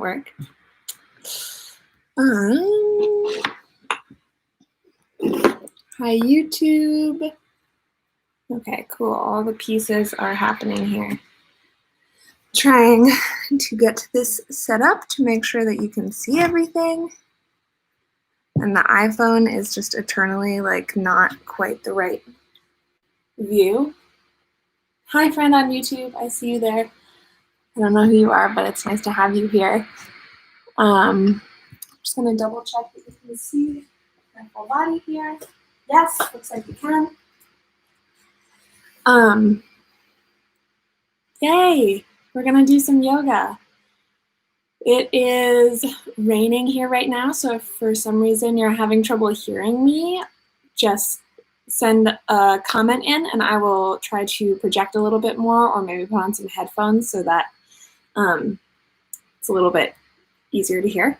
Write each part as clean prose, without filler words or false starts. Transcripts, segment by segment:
work. Hi, YouTube. Okay, cool. All the pieces are happening here. Trying to get this set up to make sure that you can see everything. And the iPhone is just eternally like not quite the right view. Hi, friend on YouTube. I see you there. I don't know who you are, but it's nice to have you here. I'm just going to double check that you can see my full body here. Yes, looks like you can. Yay, we're going to do some yoga. It is raining here right now, so if for some reason you're having trouble hearing me, just send a comment in and I will try to project a little bit more or maybe put on some headphones so that it's a little bit easier to hear.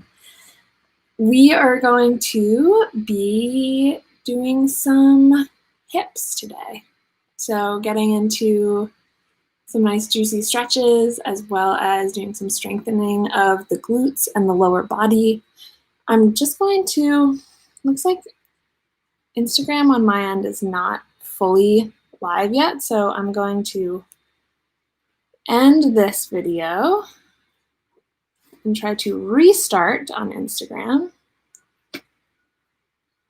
We are going to be doing some hips today. So getting into some nice juicy stretches as well as doing some strengthening of the glutes and the lower body. I'm just going to, looks like Instagram on my end is not fully live yet, so I'm going to end this video and try to restart on Instagram.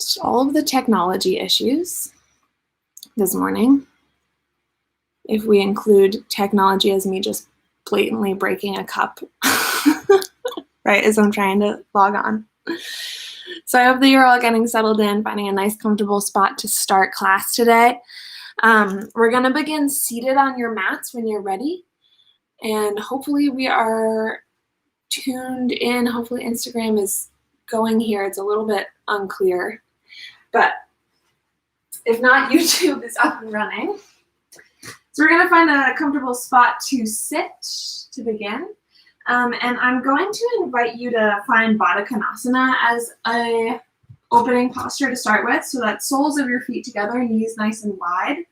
Just all of the technology issues this morning. If we include technology as me just blatantly breaking a cup, right, as I'm trying to log on. So I hope that you're all getting settled in, finding a nice comfortable spot to start class today. We're gonna begin seated on your mats when you're ready. And hopefully we are tuned in. Hopefully Instagram is going here. It's a little bit unclear, but if not, YouTube is up and running. So we're gonna find a comfortable spot to sit to begin. And I'm going to invite you to find Baddha Konasana as a opening posture to start with, so that soles of your feet together, knees nice and wide.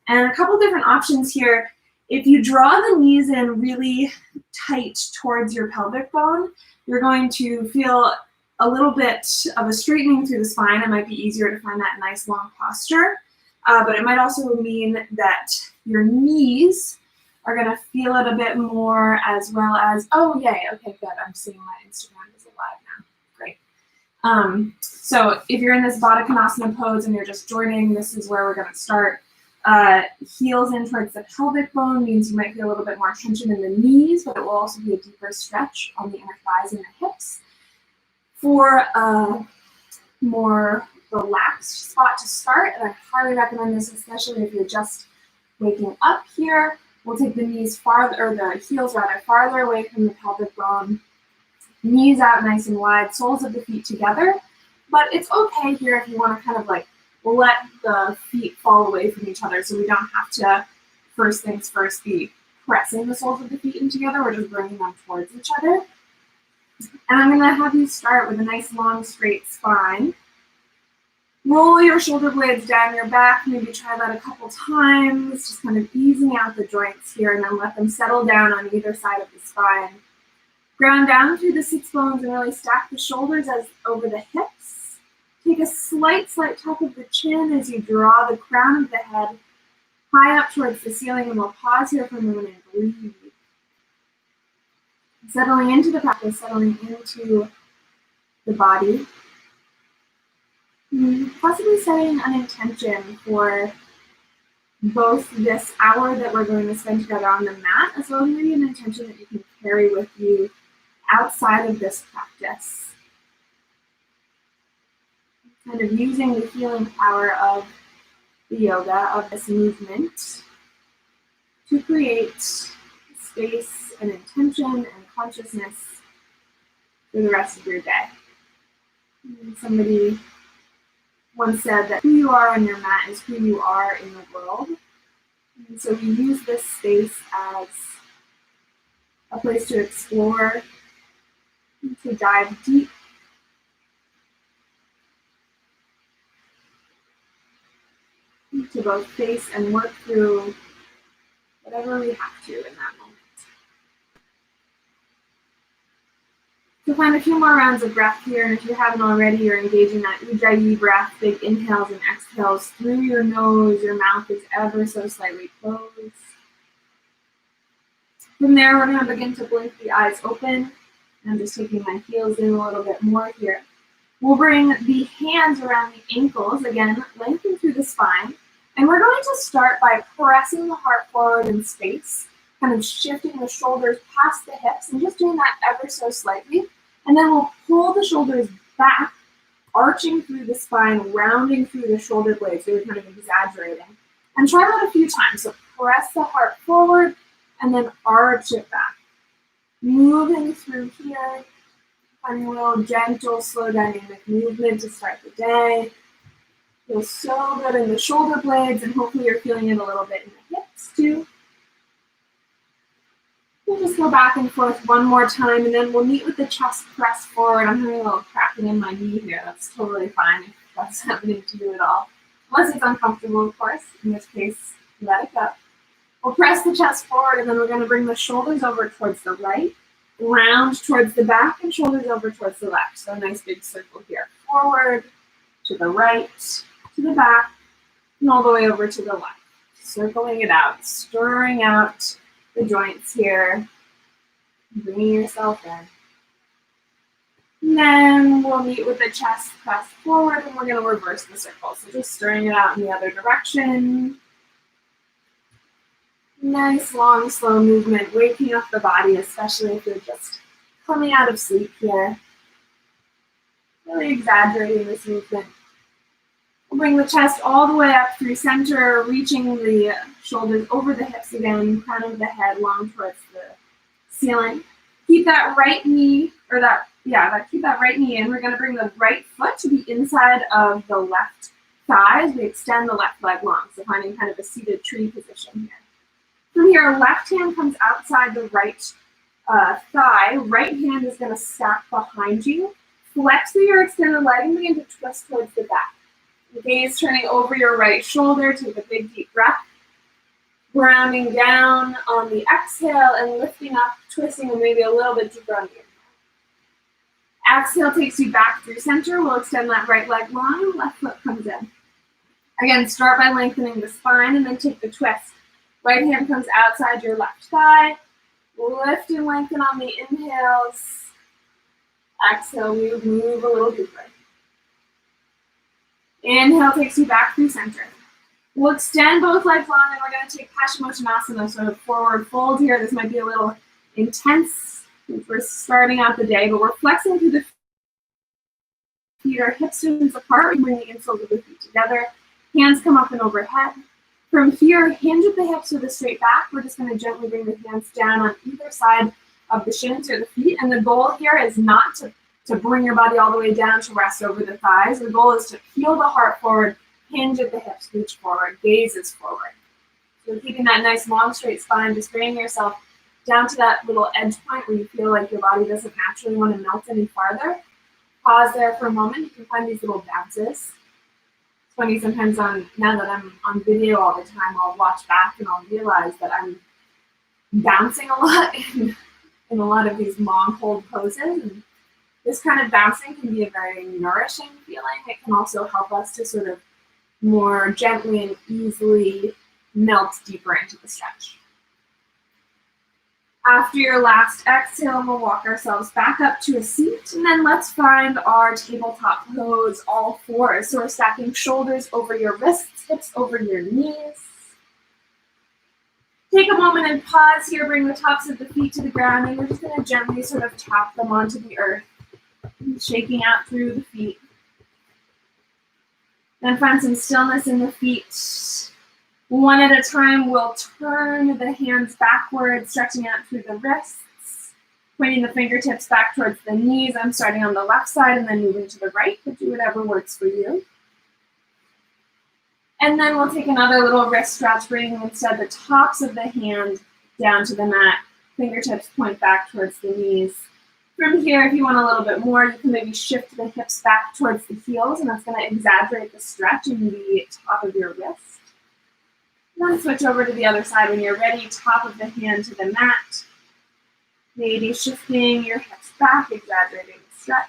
And a couple different options here. If you draw the knees in really tight towards your pelvic bone, you're going to feel a little bit of a straightening through the spine. It might be easier to find that nice long posture, but it might also mean that your knees are going to feel it a bit more, as well as, oh, yay, okay, good. I'm seeing my Instagram is alive now. Great. So if you're in this Baddha Konasana pose and you're just joining, this is where we're going to start. Heels in towards the pelvic bone means you might feel a little bit more tension in the knees, but it will also be a deeper stretch on the inner thighs and the hips. For a more relaxed spot to start, and I highly recommend this, especially if you're just waking up here. We'll take the knees farther, or the heels rather, farther away from the pelvic bone. Knees out nice and wide, soles of the feet together. But it's okay here if you want to kind of like let the feet fall away from each other, so we don't have to, first things first, be pressing the soles of the feet in together. We're just bringing them towards each other. And I'm going to have you start with a nice long straight spine. Roll your shoulder blades down your back. Maybe try that a couple times, just kind of easing out the joints here, and then let them settle down on either side of the spine. Ground down through the sits bones and really stack the shoulders as over the hips. Take a slight tuck of the chin as you draw the crown of the head high up towards the ceiling, and we'll pause here for a moment and breathe. Settling into the practice, settling into the body. Possibly setting an intention for both this hour that we're going to spend together on the mat, as well as maybe an intention that you can carry with you outside of this practice. Kind of using the healing power of the yoga, of this movement, to create space and intention and consciousness for the rest of your day. Somebody once said that who you are on your mat is who you are in the world. And so we use this space as a place to explore, to dive deep, to both face and work through whatever we have to in that moment. So find a few more rounds of breath here, and if you haven't already, you're engaging that Ujjayi breath, big inhales and exhales through your nose. Your mouth is ever so slightly closed. From there, we're going to begin to blink the eyes open. I'm just taking my heels in a little bit more here. We'll bring the hands around the ankles, again, lengthen through the spine. And we're going to start by pressing the heart forward in space, kind of shifting the shoulders past the hips and just doing that ever so slightly. And then we'll pull the shoulders back, arching through the spine, rounding through the shoulder blades, so you're kind of exaggerating. And try that a few times. So press the heart forward and then arch it back. Moving through here, finding a little gentle, slow dynamic movement to start the day. Feels so good in the shoulder blades, and hopefully you're feeling it a little bit in the hips too. We'll just go back and forth one more time, and then we'll meet with the chest press forward. I'm having a little cracking in my knee here. That's totally fine if that's happening to you at all. Unless it's uncomfortable, of course. In this case, let it go. We'll press the chest forward, and then we're going to bring the shoulders over towards the right, round towards the back, and shoulders over towards the left. So a nice big circle here. Forward, to the right, to the back, and all the way over to the left. Circling it out, stirring out the joints here, bringing yourself in. And then we'll meet with the chest press forward, and we're going to reverse the circle. So just stirring it out in the other direction. Nice, long, slow movement, waking up the body, especially if you're just coming out of sleep here. Really exaggerating this movement. We'll bring the chest all the way up through center, reaching the shoulders over the hips again, crown of the head long towards the ceiling. Keep that right knee, keep that right knee in. We're going to bring the right foot to the inside of the left thigh as we extend the left leg long, so finding kind of a seated tree position here. From here, left hand comes outside the right thigh. Right hand is going to stack behind you. Flex through your extended leg and begin to twist towards the back. The gaze turning over your right shoulder. Take a big deep breath. Grounding down on the exhale and lifting up, twisting, and maybe a little bit deeper on the inhale. Exhale takes you back through center. We'll extend that right leg long and left foot comes in. Again, start by lengthening the spine and then take the twist. Right hand comes outside your left thigh. Lift and lengthen on the inhales. Exhale, move a little deeper. Inhale takes you back through center. We'll extend both legs long, and we're going to take Paschimottanasana, sort of forward fold here. This might be a little intense if we're starting out the day, but we're flexing through the feet. Our hips distance apart. We bring the insoles of the feet together. Hands come up and overhead. From here, hinge at the hips with a straight back. We're just going to gently bring the hands down on either side of the shins or the feet. And the goal here is not to bring your body all the way down to rest over the thighs. The goal is to peel the heart forward, hinge at the hips, reach forward, gaze is forward. So keeping that nice long straight spine, just bringing yourself down to that little edge point where you feel like your body doesn't naturally want to melt any farther. Pause there for a moment. You can find these little bounces. It's funny, sometimes now that I'm on video all the time, I'll watch back and I'll realize that I'm bouncing a lot in a lot of these long hold poses. And this kind of bouncing can be a very nourishing feeling. It can also help us to sort of more gently and easily melt deeper into the stretch. After your last exhale, we'll walk ourselves back up to a seat, and then let's find our tabletop pose, all fours. So we're stacking shoulders over your wrists, hips over your knees. Take a moment and pause here, bring the tops of the feet to the ground, and we're just going to gently sort of tap them onto the earth, shaking out through the feet. Then find some stillness in the feet. One at a time, we'll turn the hands backwards, stretching out through the wrists, pointing the fingertips back towards the knees. I'm starting on the left side and then moving to the right, but do whatever works for you. And then we'll take another little wrist stretch, bringing instead the tops of the hand down to the mat. Fingertips point back towards the knees. From here, if you want a little bit more, you can maybe shift the hips back towards the heels, and that's going to exaggerate the stretch in the top of your wrist. Then switch over to the other side when you're ready, top of the hand to the mat. Maybe shifting your hips back, exaggerating the stretch.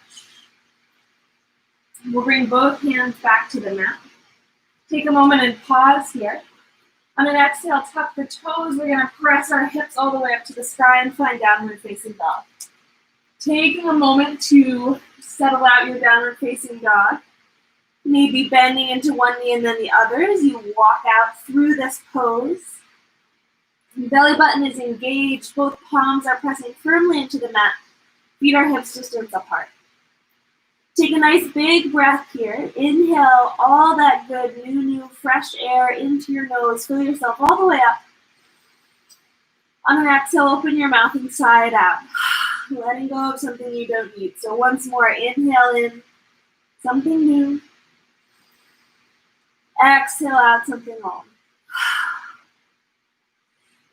We'll bring both hands back to the mat. Take a moment and pause here. On an exhale, tuck the toes. We're going to press our hips all the way up to the sky and find downward facing dog. Taking a moment to settle out your downward facing dog. Maybe bending into one knee and then the other as you walk out through this pose. The belly button is engaged. Both palms are pressing firmly into the mat. Feet are hips distance apart. Take a nice big breath here. Inhale all that good new fresh air into your nose. Fill yourself all the way up. On an exhale, open your mouth and sigh it out. Letting go of something you don't need. So once more, inhale in something new. Exhale out something old.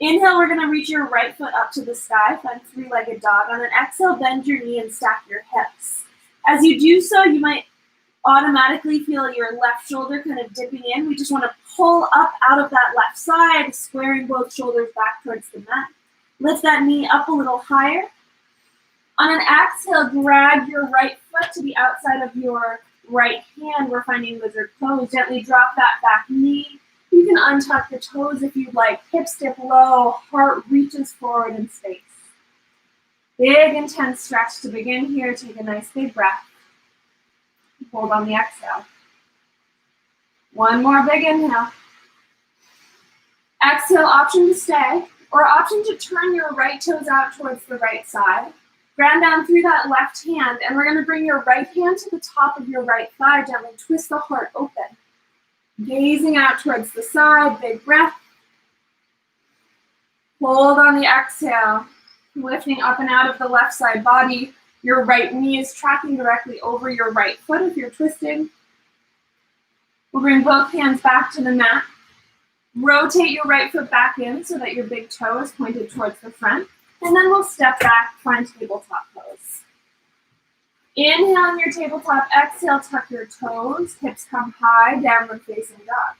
Inhale, we're going to reach your right foot up to the sky. Find three-legged dog. On an exhale, bend your knee and stack your hips. As you do so, you might automatically feel your left shoulder kind of dipping in. We just want to pull up out of that left side, squaring both shoulders back towards the mat. Lift that knee up a little higher. On an exhale, drag your right foot to the outside of your right hand. We're finding lizard pose. Gently drop that back knee. You can untuck the toes if you'd like. Hips dip low, heart reaches forward in space. Big, intense stretch to begin here. Take a nice big breath. Hold on the exhale. One more big inhale. Exhale, option to stay, or option to turn your right toes out towards the right side. Ground down through that left hand, and we're going to bring your right hand to the top of your right thigh. Gently twist the heart open. Gazing out towards the side, big breath. Hold on the exhale. Lifting up and out of the left side body. Your right knee is tracking directly over your right foot if you're twisting. We'll bring both hands back to the mat. Rotate your right foot back in so that your big toe is pointed towards the front. And then we'll step back, find tabletop pose. Inhale in your tabletop. Exhale, tuck your toes. Hips come high, downward facing dog.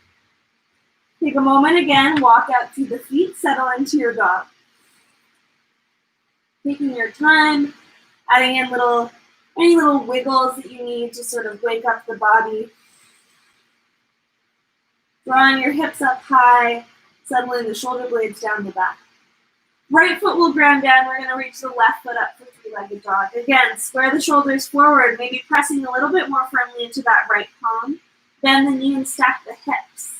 Take a moment again, walk out through the feet, settle into your dog. Taking your time, adding in any little wiggles that you need to sort of wake up the body. Drawing your hips up high, settling the shoulder blades down the back. Right foot will ground down. We're going to reach the left foot up for three-legged dog. Again, square the shoulders forward, maybe pressing a little bit more firmly into that right palm. Bend the knee and stack the hips.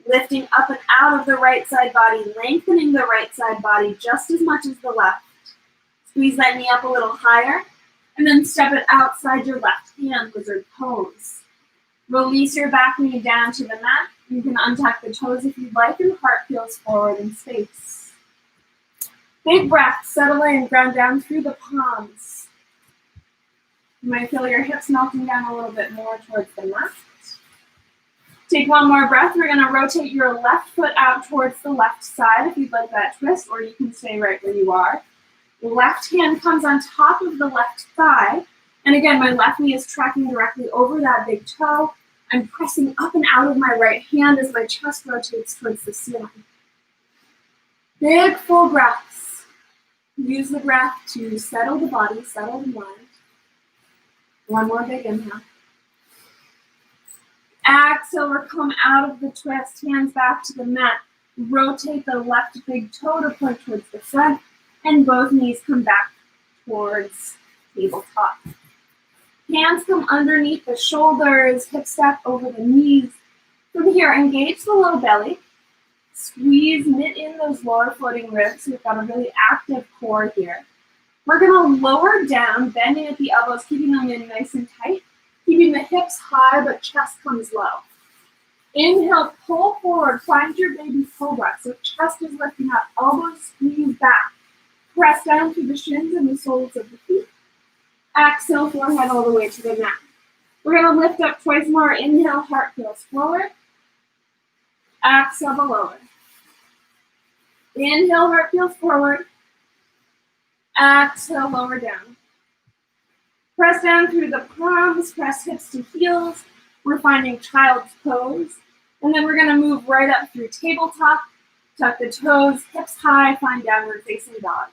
Lifting up and out of the right side body, lengthening the right side body just as much as the left. Squeeze that knee up a little higher, and then step it outside your left hand, lizard pose. Release your back knee down to the mat. You can untuck the toes if you'd like, and heart peels forward in space. Big breath, settle in, ground down through the palms. You might feel your hips melting down a little bit more towards the mat. Take one more breath. We're going to rotate your left foot out towards the left side if you'd like that twist, or you can stay right where you are. The left hand comes on top of the left thigh. And again, my left knee is tracking directly over that big toe. I'm pressing up and out of my right hand as my chest rotates towards the ceiling. Big full breaths. Use the breath to settle the body, settle the mind. One more big inhale. Exhale, or come out of the twist, hands back to the mat. Rotate the left big toe to point towards the front, and both knees come back towards tabletop. Hands come underneath the shoulders, hips stack over the knees. From here, engage the low belly. Squeeze, knit in those lower floating ribs. We've got a really active core here. We're going to lower down, bending at the elbows, keeping them in nice and tight. Keeping the hips high, but chest comes low. Inhale, pull forward, find your baby cobra. So chest is lifting up, elbows squeeze back. Press down through the shins and the soles of the feet. Exhale, forehead all the way to the mat. We're going to lift up twice more. Inhale, heart peels forward. Exhale, the lower. Inhale, heart peels forward. Exhale, lower down. Press down through the palms, press hips to heels. We're finding child's pose. And then we're going to move right up through tabletop. Tuck the toes, hips high, find downward facing dog.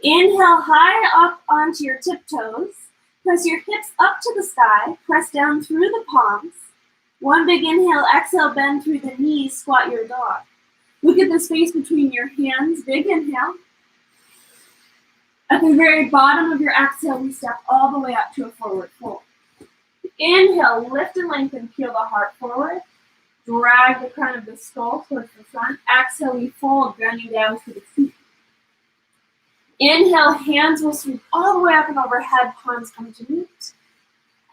Inhale high up onto your tiptoes. Press your hips up to the sky. Press down through the palms. One big inhale, exhale, bend through the knees, squat your dog. Look at the space between your hands. Big inhale. At the very bottom of your exhale, we step all the way up to a forward fold. Inhale, lift and lengthen, peel the heart forward. Drag the crown of the skull towards the front. Exhale, we fold, grounding down to the feet. Inhale, hands will sweep all the way up and overhead, palms come to meet.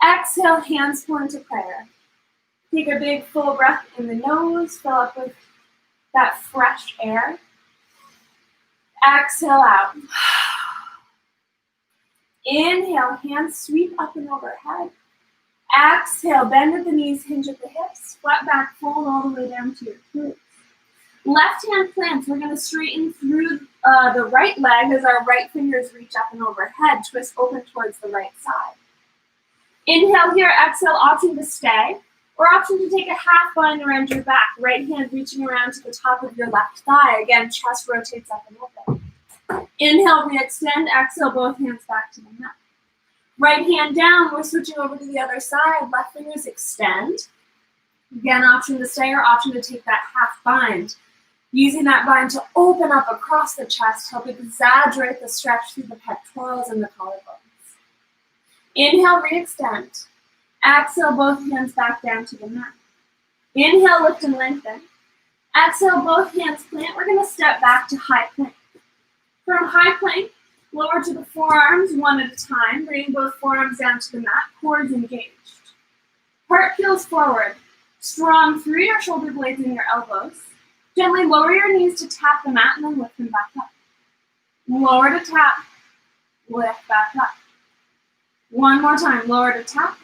Exhale, hands pull into prayer. Take a big full breath in the nose, fill up with that fresh air. Exhale out. Inhale, hands sweep up and overhead. Exhale, bend at the knees, hinge at the hips, flat back, fold all the way down to your glutes. Left hand plants, we're going to straighten through the right leg as our right fingers reach up and overhead, twist open towards the right side. Inhale here, exhale, option to stay, or option to take a half bind around your back, right hand reaching around to the top of your left thigh. Again, chest rotates up and open. Inhale, re-extend, exhale, both hands back to the mat. Right hand down, we're switching over to the other side, left fingers extend. Again, option to stay or option to take that half bind. Using that bind to open up across the chest, help exaggerate the stretch through the pectorals and the collarbones. Inhale, re-extend. Exhale, both hands back down to the mat. Inhale, lift and lengthen. Exhale, both hands plant. We're going to step back to high plank. From high plank, lower to the forearms one at a time, bringing both forearms down to the mat, quads engaged. Heart peels forward, strong through your shoulder blades and your elbows. Gently lower your knees to tap the mat and then lift them back up. Lower to tap, lift back up. One more time, lower to tap,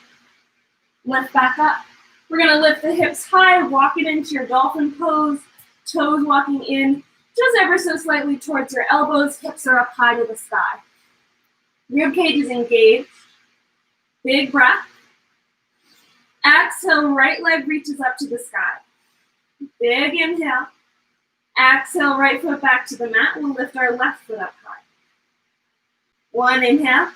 lift back up. We're going to lift the hips high, walk it into your dolphin pose, toes walking in just ever so slightly towards your elbows, hips are up high to the sky. Rib cage is engaged. Big breath. Exhale, right leg reaches up to the sky. Big inhale. Exhale, right foot back to the mat. We'll lift our left foot up high. One inhale.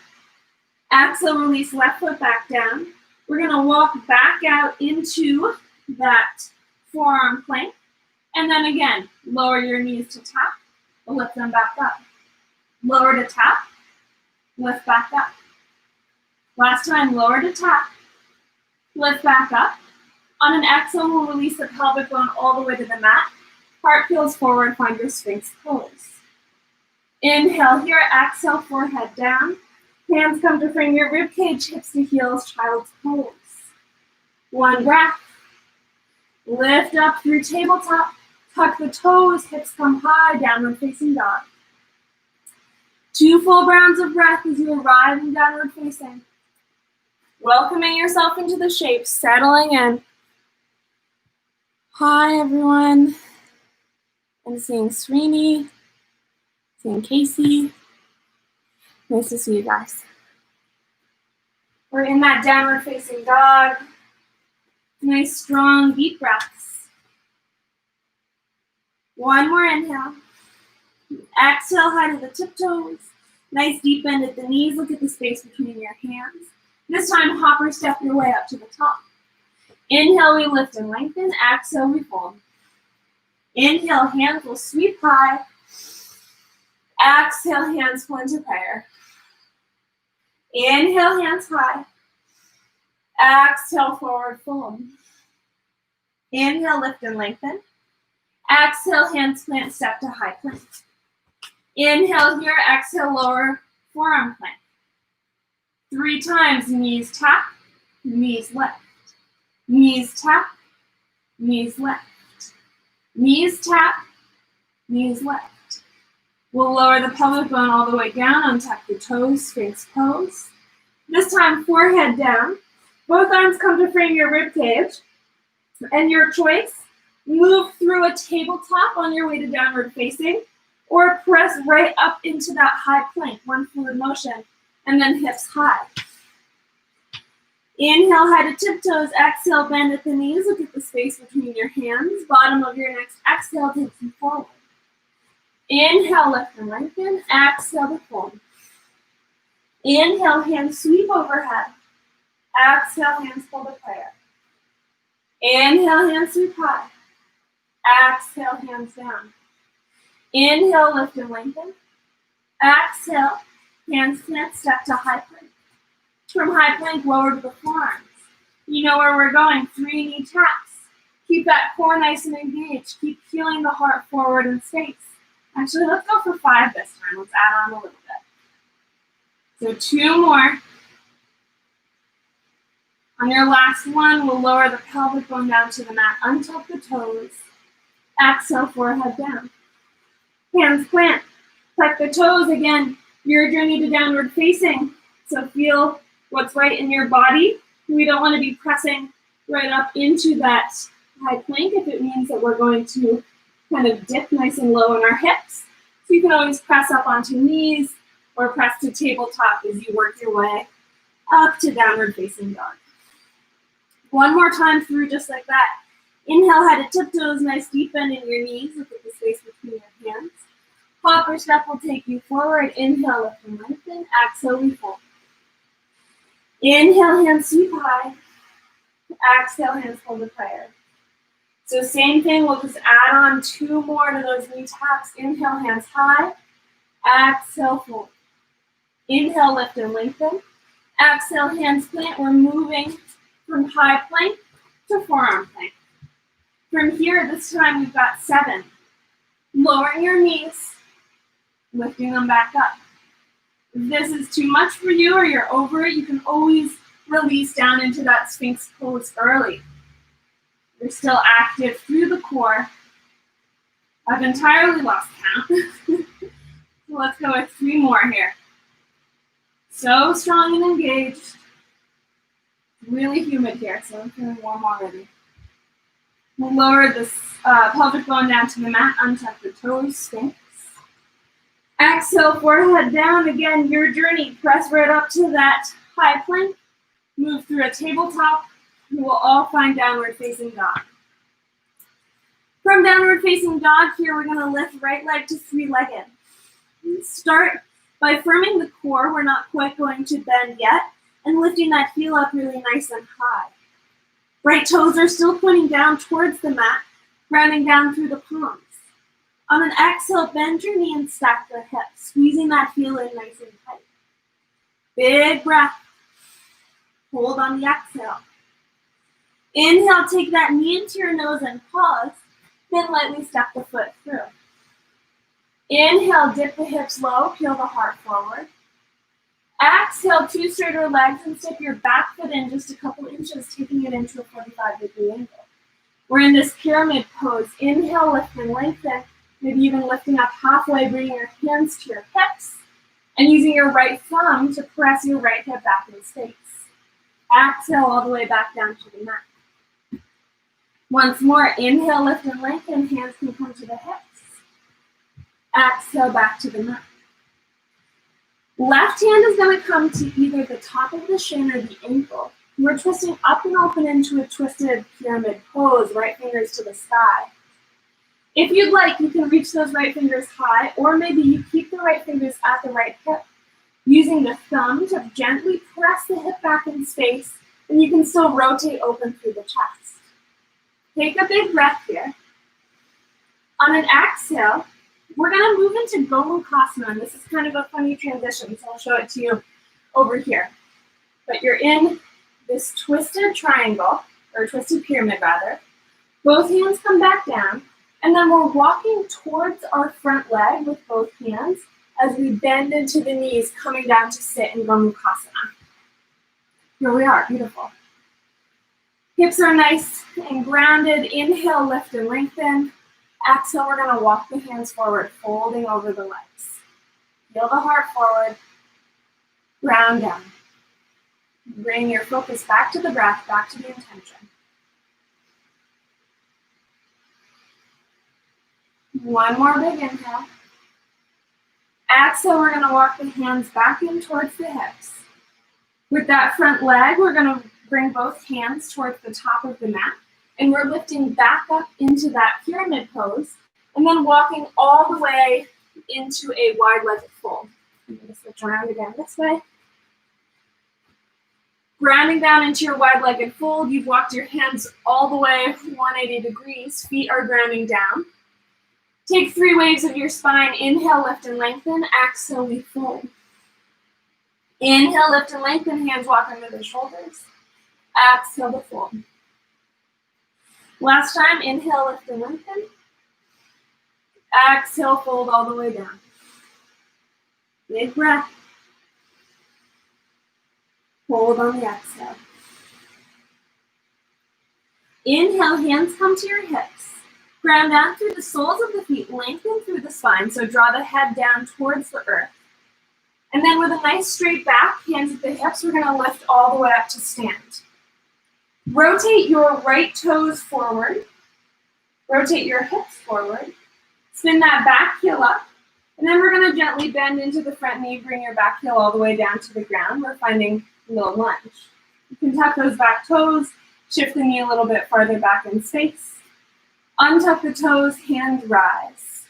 Exhale, release left foot back down. We're going to walk back out into that forearm plank. And then again, lower your knees to tap, lift them back up. Lower to tap, lift back up. Last time, lower to tap, lift back up. On an exhale, we'll release the pelvic bone all the way to the mat. Heart peels forward, find your Sphinx pose. Inhale here, exhale, forehead down. Hands come to frame your rib cage, hips to heels, child's pose. One breath. Lift up through tabletop. Tuck the toes, hips come high, downward facing dog. 2 full rounds of breath as you arrive in downward facing. Welcoming yourself into the shape, settling in. Hi, everyone. I'm seeing Srini, seeing Casey. Nice to see you guys. We're in that downward facing dog. Nice, strong, deep breaths. One more inhale. Exhale, high to the tiptoes. Nice deep bend at the knees. Look at the space between your hands. This time, hopper step your way up to the top. Inhale, we lift and lengthen. Exhale, we fold. Inhale, hands will sweep high. Exhale, hands pull into prayer. Inhale, hands high. Exhale, forward fold. Inhale, lift and lengthen. Exhale, hands plant, step to high plank. Inhale here, exhale, lower forearm plank. 3 times, knees tap, knees left. Knees tap, knees left. Knees tap, knees left. We'll lower the pelvic bone all the way down, untuck the toes, Sphinx pose. This time, forehead down. Both arms come to frame your rib cage. And your choice, move through a tabletop on your way to downward facing, or press right up into that high plank, one fluid motion, and then hips high. Inhale, high to tiptoes. Exhale, bend at the knees. Look at the space between your hands. Bottom of your next exhale takes you forward. Inhale, lift and lengthen. Exhale to fold. Inhale, hands sweep overhead. Exhale, hands pull to prayer. Inhale, hands sweep high. Exhale, hands down. Inhale, lift and lengthen. Exhale, hands plant, step to high plank. From high plank, lower to the forearms. You know where we're going, 3 knee taps. Keep that core nice and engaged. Keep feeling the heart forward in space. Actually, let's go for 5 this time. Let's add on a little bit. So 2 more. On your last one, we'll lower the pelvic bone down to the mat. Untuck the toes. Exhale, forehead down. Hands plant. Tuck the toes again. Your journey to downward facing. So feel what's right in your body. We don't want to be pressing right up into that high plank if it means that we're going to kind of dip nice and low in our hips. So you can always press up onto knees or press to tabletop as you work your way up to downward facing dog. One more time through just like that. Inhale, head to tiptoes, nice deep bend in your knees. Look at the space between your hands. Hopper step will take you forward. Inhale, lift and lengthen. Exhale, we fold. Inhale, hands sweep high. Exhale, hands hold to prayer. So same thing, we'll just add on 2 more to those knee taps. Inhale, hands high. Exhale, fold. Inhale, lift and lengthen. Exhale, hands plant. We're moving from high plank to forearm plank. From here, this time we've got 7. Lowering your knees, lifting them back up. If this is too much for you or you're over it, you can always release down into that Sphinx pose early. You're still active through the core. I've entirely lost count. So let's go with 3 more here. So strong and engaged. Really humid here, so I'm feeling warm already. We'll lower this pelvic bone down to the mat, untuck the toes, Sphinx. Exhale, forehead down. Again, your journey. Press right up to that high plank. Move through a tabletop. You will all find downward facing dog. From downward facing dog here, we're going to lift right leg to 3-legged. Start by firming the core. We're not quite going to bend yet. And lifting that heel up really nice and high. Right toes are still pointing down towards the mat, grounding down through the palms. On an exhale, bend your knee and stack the hips, squeezing that heel in nice and tight. Big breath. Hold on the exhale. Inhale, take that knee into your nose and pause, then lightly step the foot through. Inhale, dip the hips low, peel the heart forward. Exhale, 2 straighter legs and step your back foot in just a couple inches, taking it into a 45-degree angle. We're in this pyramid pose. Inhale, lift and lengthen, maybe even lifting up halfway, bringing your hands to your hips, and using your right thumb to press your right hip back in space. Exhale all the way back down to the mat. Once more, inhale, lift and lengthen, hands can come to the hips. Exhale, back to the mat. Left hand is going to come to either the top of the shin or the ankle. We're twisting up and open into a twisted pyramid pose, right fingers to the sky. If you'd like, you can reach those right fingers high, or maybe you keep the right fingers at the right hip, using the thumb to gently press the hip back in space, and you can still rotate open through the chest. Take a big breath here. On an exhale, we're going to move into Gomukhasana, and this is kind of a funny transition, so I'll show it to you over here. But you're in this twisted triangle, or twisted pyramid rather. Both hands come back down, and then we're walking towards our front leg with both hands as we bend into the knees, coming down to sit in Gomukhasana. Here we are, beautiful. Hips are nice and grounded. Inhale, lift and lengthen. Exhale, we're going to walk the hands forward, folding over the legs. Feel the heart forward, ground down. Bring your focus back to the breath, back to the intention. One more big inhale. Exhale, we're going to walk the hands back in towards the hips. With that front leg, we're going to bring both hands towards the top of the mat. And we're lifting back up into that pyramid pose, and then walking all the way into a wide-legged fold. I'm going to switch around again this way. Grounding down into your wide-legged fold, you've walked your hands all the way 180 degrees. Feet are grounding down. Take 3 waves of your spine. Inhale, lift and lengthen. Exhale, we fold. Inhale, lift and lengthen. Hands walk under the shoulders. Exhale to fold. Last time, inhale, lift and lengthen. Exhale, fold all the way down. Big breath. Hold on the exhale. Inhale, hands come to your hips. Ground down through the soles of the feet, lengthen through the spine, so draw the head down towards the earth. And then with a nice straight back, hands at the hips, we're going to lift all the way up to stand. Rotate your right toes forward. Rotate your hips forward. Spin that back heel up. And then we're going to gently bend into the front knee, bring your back heel all the way down to the ground. We're finding low lunge. You can tuck those back toes, shift the knee a little bit farther back in space. Untuck the toes, hand rise.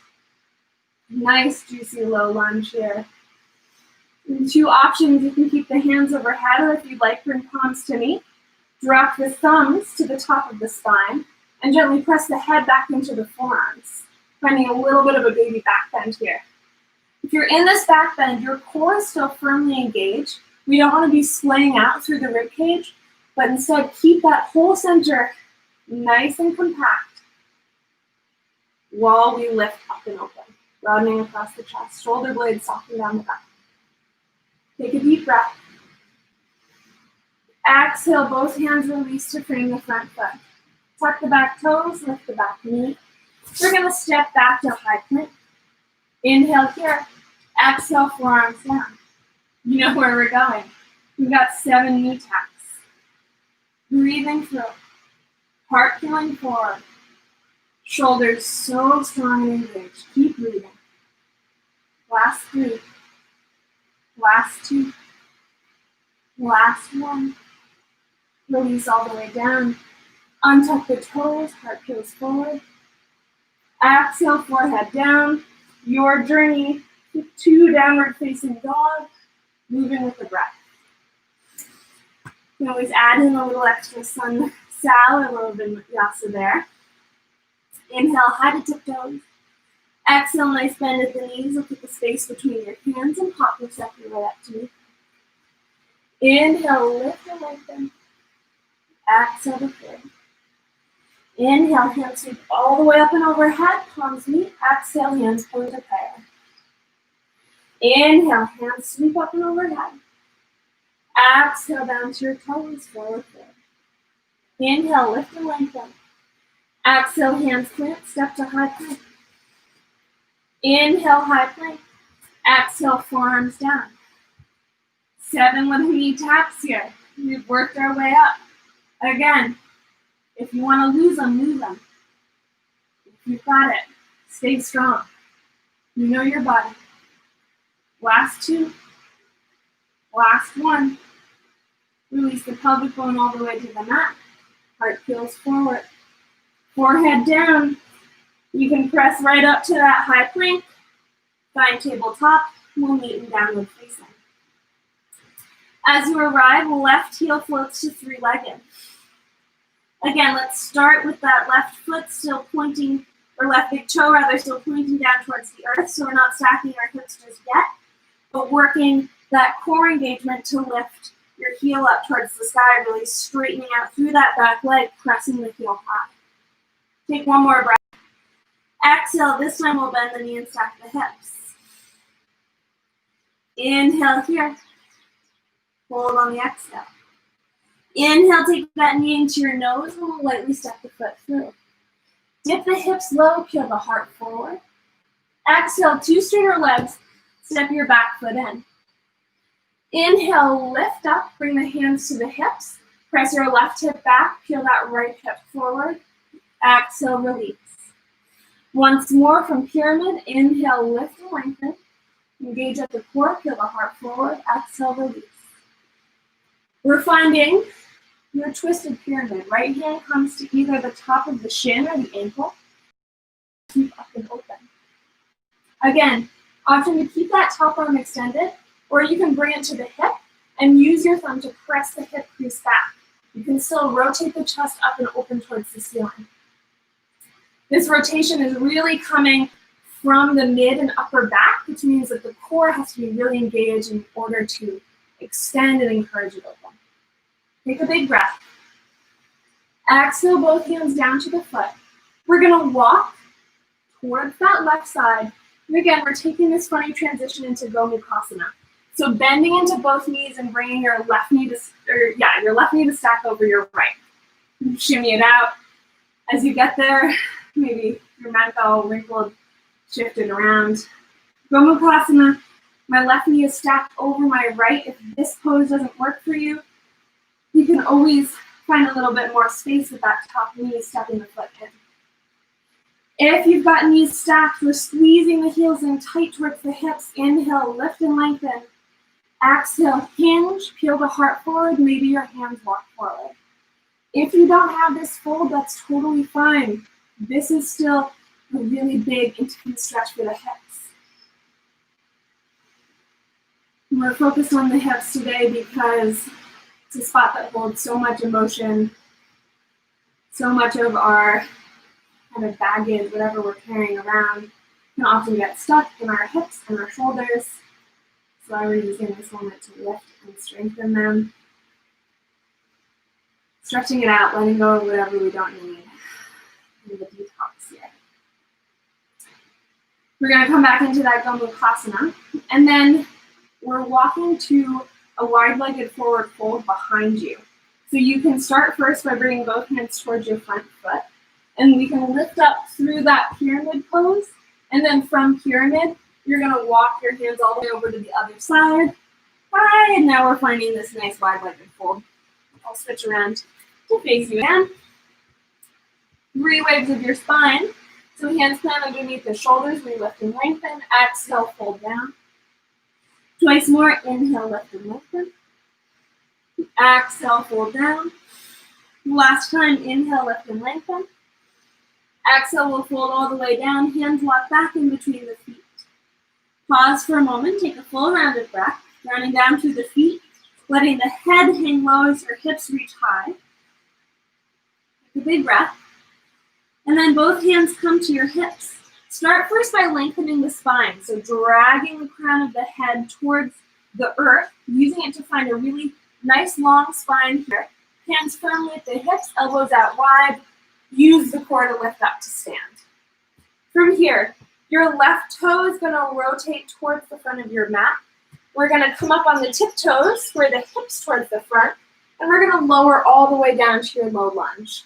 Nice, juicy low lunge here. And 2 options, you can keep the hands overhead, or if you'd like, bring palms to meet. Drop the thumbs to the top of the spine, and gently press the head back into the forearms. Finding a little bit of a baby back bend here. If you're in this back bend, your core is still firmly engaged. We don't want to be swaying out through the rib cage, but instead keep that whole center nice and compact while we lift up and open, broadening across the chest, shoulder blades soften down the back. Take a deep breath. Exhale, both hands release to frame the front foot. Tuck the back toes, lift the back knee. We're going to step back to high plank. Inhale here. Exhale, forearms down. You know where we're going. We've got 7 knee taps. Breathing through. Heart feeling forward. Shoulders so strong and engaged. Keep breathing. Last 3. Last 2. Last 1. Release all the way down. Untuck the toes. Heart peels forward. Exhale, forehead down. Your journey to downward facing dog. Moving with the breath. You can always add in a little extra sun sal, a little vinyasa there. Inhale, high to tiptoes. Exhale, nice bend at the knees. Look at the space between your hands and pop yourself your way up to me. Inhale, lift and lengthen. Exhale to fold. Inhale, hands sweep all the way up and overhead. Palms meet. Exhale, hands point to prayer. Inhale, hands sweep up and overhead. Exhale, down to your toes, forward fold. Inhale, lift and lengthen. Exhale, hands plant, step to high plank. Inhale, high plank. Exhale, forearms down. 7 with knee taps here. We've worked our way up. Again, if you want to lose them, lose them. If you've got it, stay strong. You know your body. Last 2. Last 1. Release the pelvic bone all the way to the mat. Heart peels forward. Forehead down. You can press right up to that high plank. Find tabletop. We'll meet in downward facing. As you arrive, left heel floats to 3-legged. Again, let's start with that left foot still pointing, or left big toe rather, still pointing down towards the earth, so we're not stacking our hips just yet, but working that core engagement to lift your heel up towards the sky, really straightening out through that back leg, pressing the heel high. Take 1 more breath. Exhale, this time we'll bend the knee and stack the hips. Inhale here. Hold on the exhale. Inhale, take that knee into your nose and we'll lightly step the foot through. Dip the hips low, peel the heart forward. Exhale, 2 straighter legs, step your back foot in. Inhale, lift up, bring the hands to the hips. Press your left hip back, peel that right hip forward. Exhale, release. Once more from pyramid, inhale, lift and lengthen. Engage at the core, peel the heart forward. Exhale, release. We're finding your twisted pyramid. Right hand comes to either the top of the shin or the ankle. Keep up and open. Again, Option to keep that top arm extended, or you can bring it to the hip and use your thumb to press the hip crease back. You can still rotate the chest up and open towards the ceiling. This rotation is really coming from the mid and upper back, which means that the core has to be really engaged in order to extend and encourage it open. Take a big breath. Exhale both hands down to the foot. We're gonna walk towards that left side. And again, we're taking this funny transition into Gomukhasana. So bending into both knees and bringing your left knee to stack over your right. Shimmy it out. As you get there, maybe your mat bell wrinkled, shifted around. Gomukhasana, my left knee is stacked over my right. If this pose doesn't work for you, you can always find a little bit more space with that top knee stepping the foot in. If you've got knees stacked, we're squeezing the heels in tight towards the hips. Inhale, lift and lengthen. Exhale, hinge, peel the heart forward, maybe your hands walk forward. If you don't have this fold, that's totally fine. This is still a really big intimate stretch for the hips. We're focused on the hips today because it's a spot that holds so much emotion, so much of our kind of baggage, whatever we're carrying around, can often get stuck in our hips and our shoulders. So we're using this moment to lift and strengthen them. Stretching it out, letting go of whatever we don't need in the detox here. We're going to come back into that Gomukhasana, and then we're walking to a wide-legged forward fold behind you. So you can start first by bringing both hands towards your front foot, and we can lift up through that pyramid pose, and then from pyramid, you're going to walk your hands all the way over to the other side. Hi, and now we're finding this nice wide-legged fold. I'll switch around to face you again. 3 waves of your spine. So hands plant underneath the shoulders. We lift and lengthen. Exhale, fold down. Twice more. Inhale, lift and lengthen. Exhale, fold down. Last time, inhale, lift and lengthen. Exhale, we'll fold all the way down. Hands walk back in between the feet. Pause for a moment. Take a full rounded breath. Rounding down through the feet. Letting the head hang low as your hips reach high. Take a big breath. And then both hands come to your hips. Start first by lengthening the spine. So dragging the crown of the head towards the earth, using it to find a really nice long spine here. Hands firmly at the hips, elbows out wide. Use the core to lift up to stand. From here, your left toe is going to rotate towards the front of your mat. We're going to come up on the tiptoes, square the hips towards the front, and we're going to lower all the way down to your low lunge.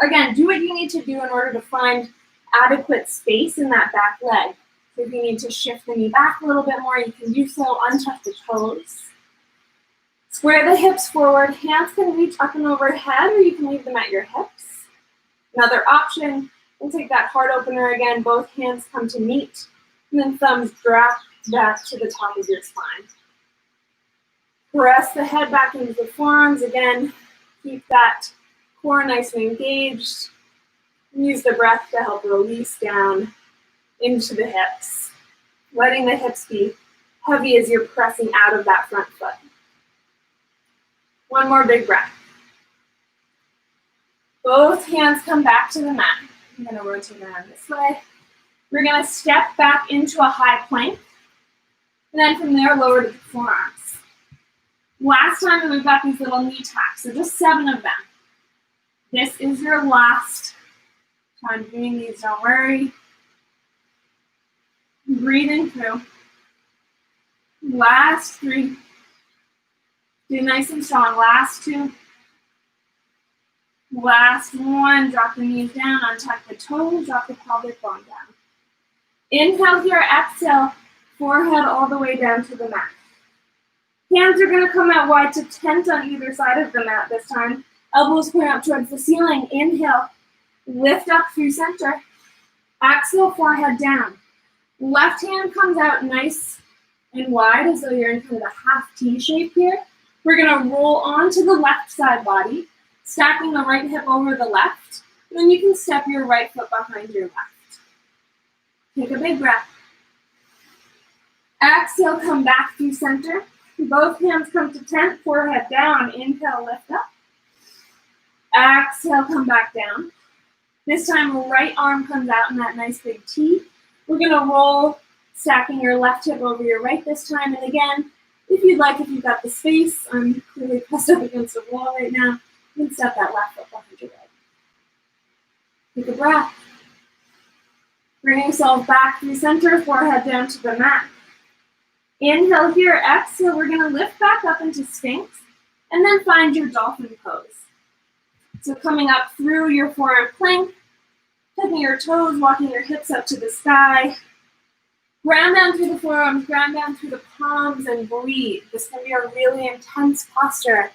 Again, do what you need to do in order to find adequate space in that back leg. So if you need to shift the knee back a little bit more, you can do so, untouch the toes. Square the hips forward, hands can reach up and overhead, or you can leave them at your hips. Another option, we'll take that heart opener again, both hands come to meet, and then thumbs drop back to the top of your spine. Press the head back into the forearms. Again, keep that core nice and engaged. Use the breath to help release down into the hips. Letting the hips be heavy as you're pressing out of that front foot. One more big breath. Both hands come back to the mat. I'm going to rotate around this way. We're going to step back into a high plank. And then from there, lower to the forearms. Last time, we've got these little knee taps, so just 7 of them. This is your last time doing these, don't worry. Breathing through. Last 3. Do nice and strong. Last 2. Last 1. Drop the knees down, untuck the toes, drop the pelvic bone down. Inhale here, exhale. Forehead all the way down to the mat. Hands are going to come out wide to tent on either side of the mat this time. Elbows point up towards the ceiling. Inhale, lift up through center. Exhale, forehead down. Left hand comes out nice and wide as though you're in kind of a half T shape here. We're going to roll onto the left side body, stacking the right hip over the left. And then you can step your right foot behind your left. Take a big breath. Exhale, come back through center. Both hands come to tent, forehead down. Inhale, lift up. Exhale, come back down. This time, right arm comes out in that nice big T. We're gonna roll, stacking your left hip over your right this time. And again, if you'd like, if you've got the space, I'm clearly pressed up against the wall right now, you can step that left foot behind your right. Take a breath. Bring yourself back through center, forehead down to the mat. Inhale here, exhale, we're gonna lift back up into Sphinx, and then find your dolphin pose. So coming up through your forearm plank, tucking your toes, walking your hips up to the sky. Ground down through the forearms, ground down through the palms, and breathe. This can be a really intense posture.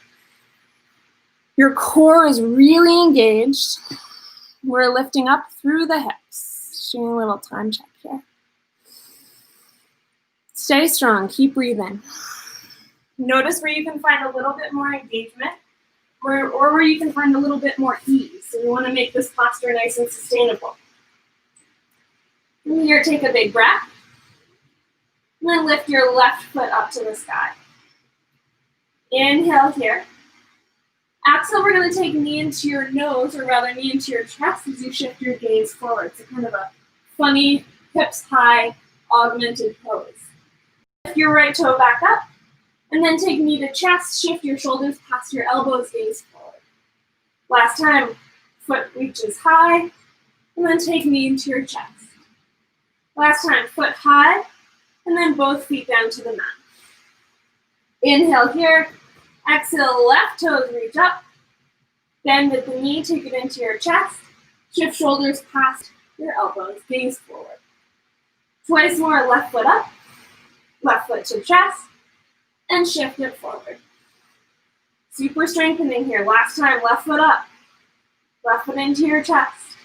Your core is really engaged. We're lifting up through the hips. Doing a little time check here. Stay strong, keep breathing. Notice where you can find a little bit more engagement or where you can find a little bit more ease. So we want to make this posture nice and sustainable. From here, take a big breath. And then lift your left foot up to the sky. Inhale here. Exhale, we're going to take knee into your nose, or rather knee into your chest as you shift your gaze forward. So kind of a funny hips high augmented pose. Lift your right toe back up, and then take knee to chest, shift your shoulders past your elbows, gaze forward. Last time, foot reaches high, and then take knee into your chest. Last time, foot high, and then both feet down to the mat. Inhale here, exhale, left toes reach up, bend at the knee, take it into your chest, shift shoulders past your elbows, gaze forward. Twice more, left foot up, left foot to chest, and shift it forward. Super strengthening here. Last time, left foot up, left foot into your chest.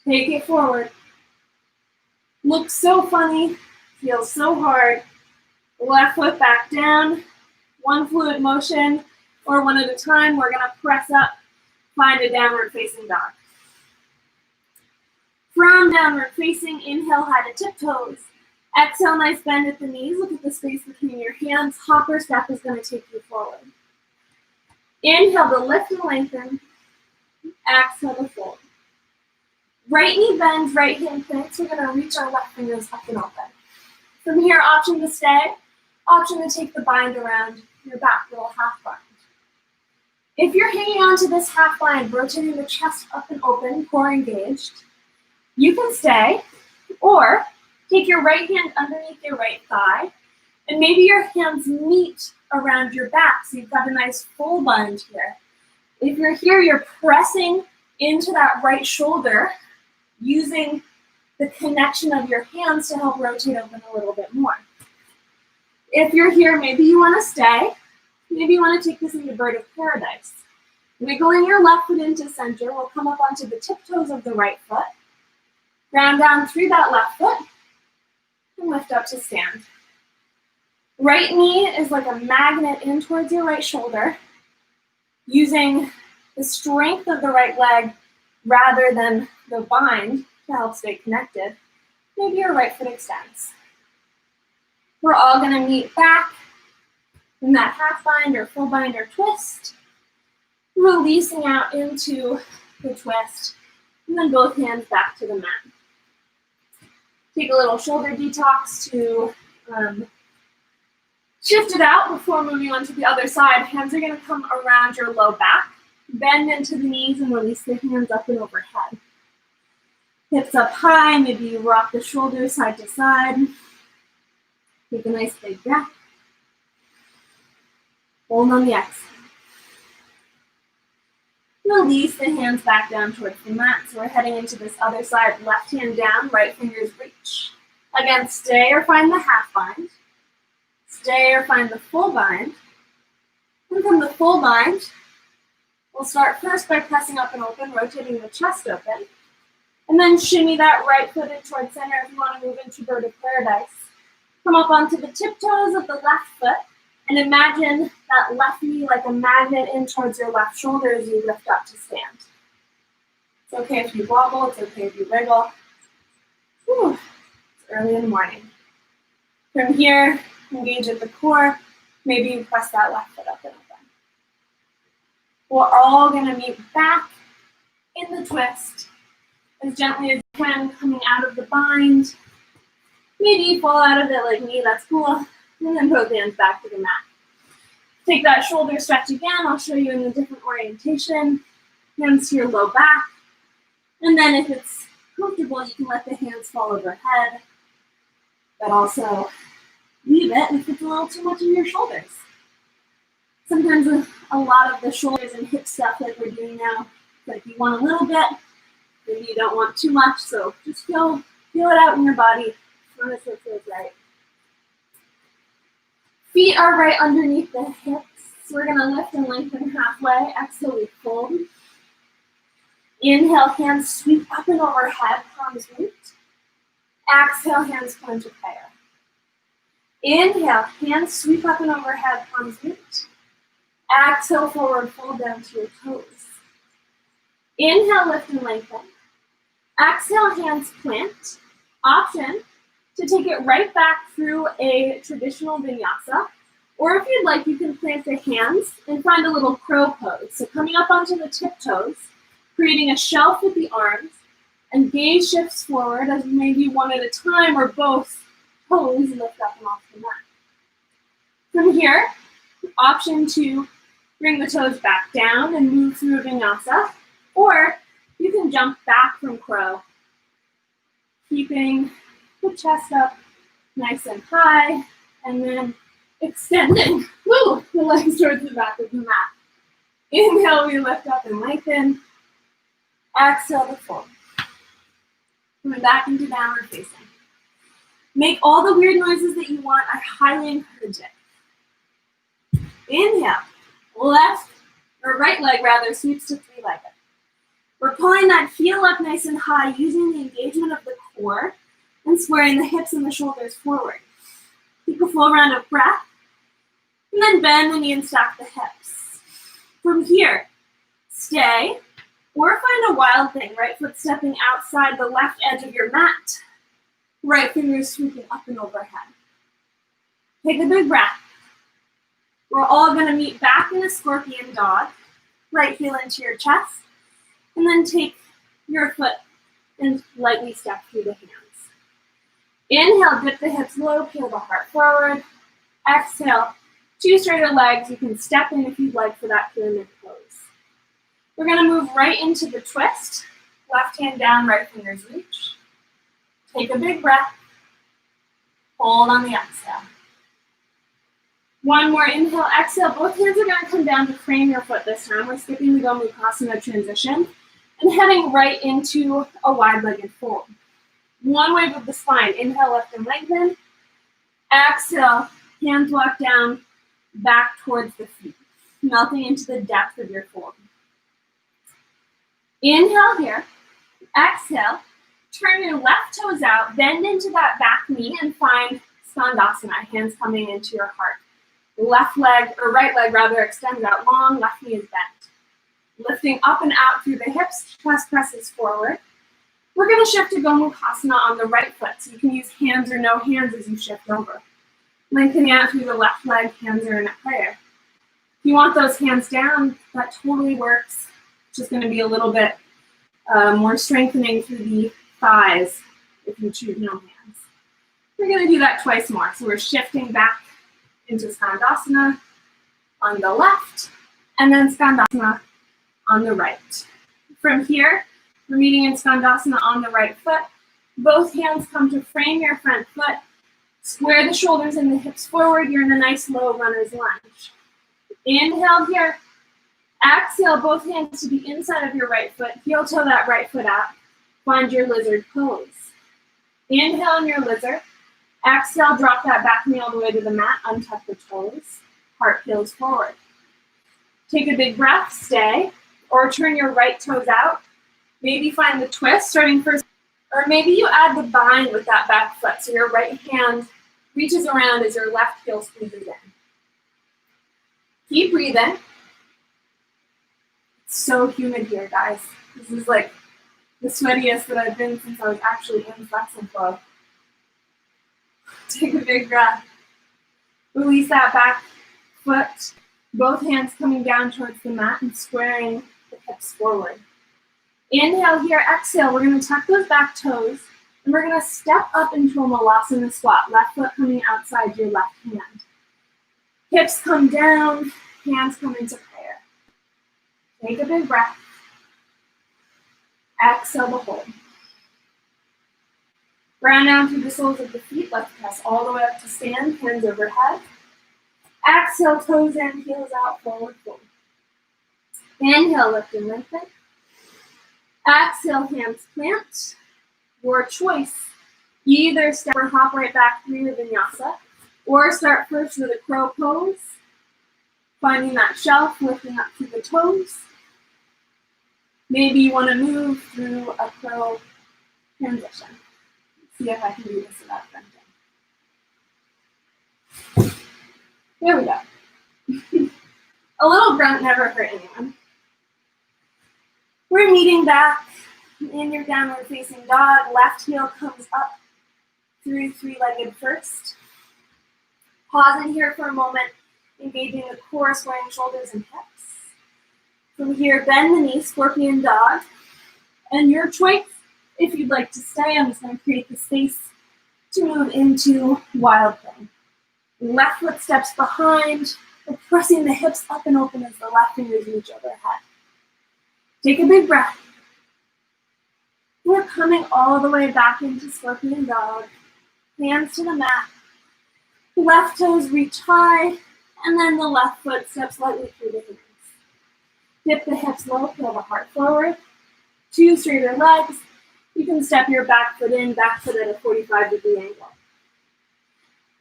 Take it forward. Looks so funny, feels so hard. Left foot back down, one fluid motion, or one at a time. We're gonna press up, find a downward facing dog. From downward facing, inhale, high to tiptoes. Exhale, nice bend at the knees. Look at the space between your hands. Hopper step is going to take you forward. Inhale to lift and lengthen. Exhale to fold. Right knee bends, right hand planks. We're going to reach our left fingers up and open. From here, option to stay. Option to take the bind around your back, little half bind. If you're hanging on to this half bind, rotating the chest up and open, core engaged, you can stay, or take your right hand underneath your right thigh, and maybe your hands meet around your back, so you've got a nice full bind here. If you're here, you're pressing into that right shoulder, using the connection of your hands to help rotate open a little bit more. If you're here, maybe you want to stay. Maybe you want to take this into bird of paradise. Wiggling your left foot into center, we'll come up onto the tiptoes of the right foot. Ground down through that left foot, and lift up to stand. Right knee is like a magnet in towards your right shoulder, using the strength of the right leg rather than the bind to help stay connected. Maybe your right foot extends. We're all going to meet back in that half bind or full bind or twist, releasing out into the twist, and then both hands back to the mat. Take a little shoulder detox to shift it out before moving on to the other side. Hands are going to come around your low back. Bend into the knees and release the hands up and overhead. Hips up high. Maybe you rock the shoulders side to side. Take a nice big breath. Hold on the exhale. Release the hands back down towards the mat. So we're heading into this other side. Left hand down, right fingers reach. Again, stay or find the half bind. Stay or find the full bind. And from the full bind, we'll start first by pressing up and open, rotating the chest open. And then shimmy that right foot in towards center if you want to move into bird of paradise. Come up onto the tiptoes of the left foot. And imagine that left knee like a magnet in towards your left shoulder as you lift up to stand. It's okay if you wobble, it's okay if you wriggle. Whew. It's early in the morning. From here, engage at the core. Maybe you press that left foot up and open. We're all gonna meet back in the twist as gently as you can, coming out of the bind. Maybe you fall out of it like me, that's cool. And then both hands back to the mat. Take that shoulder stretch again. I'll show you in a different orientation. Hands to your low back. And then if it's comfortable, you can let the hands fall overhead. But also leave it if it's a little too much in your shoulders. Sometimes a lot of the shoulders and hip stuff like we're doing now, like you want a little bit, maybe you don't want too much, so just feel it out in your body. Notice what feels right. Feet are right underneath the hips. So we're gonna lift and lengthen halfway. Exhale, we fold. Inhale, hands sweep up and overhead, palms root. Exhale, hands plunge to prayer. Inhale, hands sweep up and overhead, palms root. Exhale, forward fold down to your toes. Inhale, lift and lengthen. Exhale, hands plant. Option to take it right back through a traditional vinyasa. Or if you'd like, you can plant the hands and find a little crow pose. So coming up onto the tiptoes, creating a shelf with the arms, and gaze shifts forward as maybe one at a time or both toes lift up and off the mat. From here, option to bring the toes back down and move through a vinyasa, or you can jump back from crow, keeping the chest up nice and high, and then extending the legs towards the back of the mat. Inhale, we lift up and lengthen. Exhale to fold. Coming back into downward facing. Make all the weird noises that you want. I highly encourage it. Inhale, right leg sweeps to three-legged. We're pulling that heel up nice and high using the engagement of the core and squaring the hips and the shoulders forward. Take a full round of breath, and then bend the knee and stack the hips. From here, stay, or find a wild thing, right foot stepping outside the left edge of your mat, right fingers sweeping up and overhead. Take a big breath. We're all gonna meet back in a scorpion dog, right heel into your chest, and then take your foot and lightly step through the hands. Inhale, dip the hips low, peel the heart forward. Exhale, two straighter legs. You can step in if you'd like for that pyramid pose. We're gonna move right into the twist. Left hand down, right fingers reach. Take a big breath. Hold on the exhale. One more inhale, exhale. Both hands are gonna come down to frame your foot this time. We're skipping the Gomukhasana transition and heading right into a wide-legged fold. One wave of the spine. Inhale, lift and lengthen. Exhale, hands walk down, back towards the feet, melting into the depth of your fold. Inhale here. Exhale, turn your left toes out, bend into that back knee and find skandasana, hands coming into your heart. Left leg, or right leg rather, extends out long, left knee is bent. Lifting up and out through the hips, chest presses forward. We're going to shift to Gomukhasana on the right foot, so you can use hands or no hands as you shift over. Lengthening out through the left leg, hands are in a prayer. If you want those hands down, that totally works. It's just going to be a little bit more strengthening through the thighs if you choose no hands. We're going to do that twice more. So we're shifting back into skandasana on the left, and then skandasana on the right. From here, we're meeting in skandasana on the right foot. Both hands come to frame your front foot. Square the shoulders and the hips forward. You're in a nice low runner's lunge. Inhale here. Exhale, both hands to the inside of your right foot. Heel toe that right foot out. Find your lizard pose. Inhale in your lizard. Exhale, drop that back knee all the way to the mat. Untuck the toes. Heart peels forward. Take a big breath, stay, or turn your right toes out. Maybe find the twist starting first, or maybe you add the bind with that back foot. So your right hand reaches around as your left heel squeezes in. Keep breathing. It's so humid here, guys. This is like the sweatiest that I've been since I was actually in flex and flow. Take a big breath. Release that back foot, both hands coming down towards the mat and squaring the hips forward. Inhale here, exhale. We're going to tuck those back toes, and we're going to step up into a malasana squat. Left foot coming outside your left hand. Hips come down, hands come into prayer. Take a big breath. Exhale to hold. Ground down through the soles of the feet. Let's press all the way up to stand, hands overhead. Exhale, toes in, heels out, forward fold. Inhale, lift and lengthen. Exhale, hands plant. Your choice. Either step or hop right back through your vinyasa, or start first with a crow pose, finding that shelf, lifting up through the toes. Maybe you want to move through a crow transition. See if I can do this without bending. There we go. A little grunt never hurt anyone. We're meeting back in your downward facing dog. Left heel comes up through three-legged first. Pause in here for a moment, engaging the core, squaring shoulders and hips. From here, bend the knee, scorpion dog. And your choice, if you'd like to stay, I'm just going to create the space to move into wild thing. Left foot steps behind. We're pressing the hips up and open as the left fingers reach overhead. Take a big breath. We're coming all the way back into scorpion dog. Hands to the mat. Left toes reach high, and then the left foot steps lightly through the hands. Dip the hips low, pull the heart forward. Two straighter legs. You can step your back foot in, back foot at a 45-degree angle.